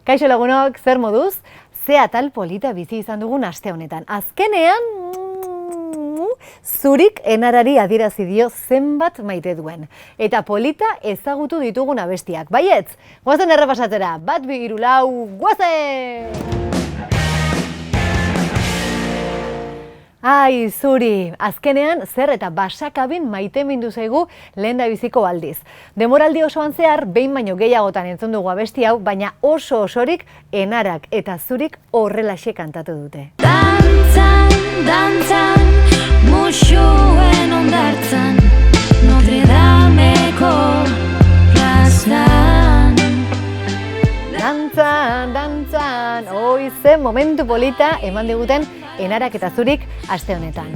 Kaixo lagunok, zer moduz? Ze atal polita bizi izan dugun aste honetan. Azkenean, zurik enarari adierazi dio zenbat maite duen. Eta polita ezagutu ditugun abestiak. Baietz, goazen errepasatzera, 1, 2, 3, 4, goazen! Ai, zuri, azkenean zer eta basakabin maitemindu zaigu lehendabiziko aldiz. Demoraldi osoan zehar, behin baino gehiagotan entzun dugu abesti hau, baina oso osorik enarak eta zurik horrelaxe kantatu dute. Dantzan, dantzan, muxuen ondartzan, Notre Dameko plazan. Dantzan, dantzan, oi zen momentu polita eman diguten enarak eta zurik aste honetan.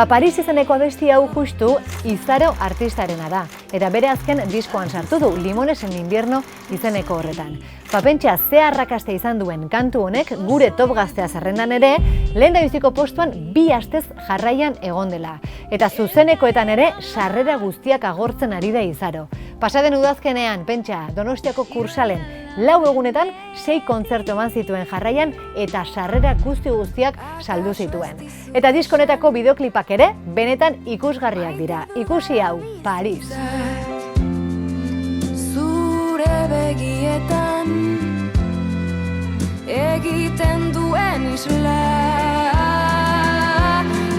Paris izeneko abesti hau justu Izaro artistarena da, eta bere azken diskoan sartu du Limones en invierno izeneko horretan. Pentsa ze arrakasta izan duen kantu honek gure top gaztea zerrendan ere, lehendabiziko postuan 2 astez jarraian egon dela. Eta zuzenekoetan ere sarrera guztiak agortzen ari da Izaro. Pasaden udazkenean, pentsa, Donostiako Kursalen 4 egunetan 6 kontzertu eman zituen jarraian eta sarrera guztiak saldu zituen. Eta diskonetako bideoklipak ere benetan ikusgarriak dira. Ikusi hau, Paris. Zure begietan egiten duen isla,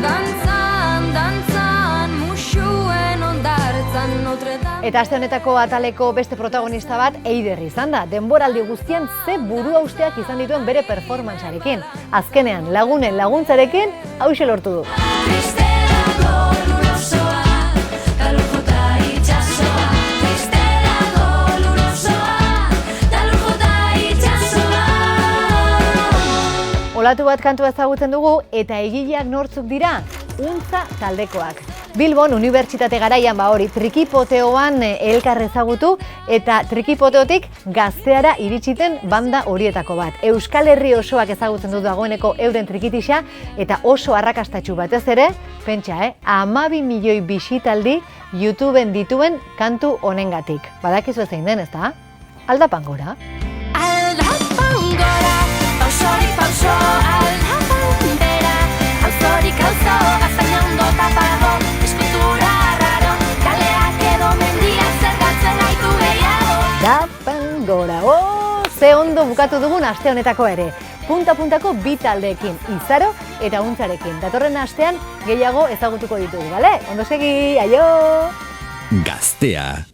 dantzan, dantzan, muxuen ondartzan Notre Dame. Eta aste honetako ataleko beste protagonista bat Eider izan da. Denboraldi guztian ze buruhausteak izan dituen bere performancearekin. Azkenean lagunen laguntzarekin hauxe lortu du. Olatu bat kantua ezagutzen dugu eta egileak nortzuk dira? Untza taldekoak. Bilbon unibertsitate garaian trikipoteoan elkar ezagutu eta trikipoteotik Gazteara iritsiten banda horietako bat. Euskal Herri osoak ezagutzen du dagoeneko euren trikitixa eta oso arrakastatsu batez ere, pentsa, 12 milioi bisitaldi YouTubeen dituen kantu honengatik. Badakizu zein den, ezta? Aldapan gora. Aldapan gora, pausorik pauso, aldapan bera, auzorik auzo, gaztaina ondo tapago, eskultura raro, kaleak edo mendiak zergatzen gaitu gehiago. Aldapan gora, ze ondo bukatu dugun aste honetako ere. Punta-puntako 2 taldeekin, Izaro eta Untzarekin. Datorren astean gehiago ezagutuko ditugu, bale? Ondo segi, aio! Gaztea.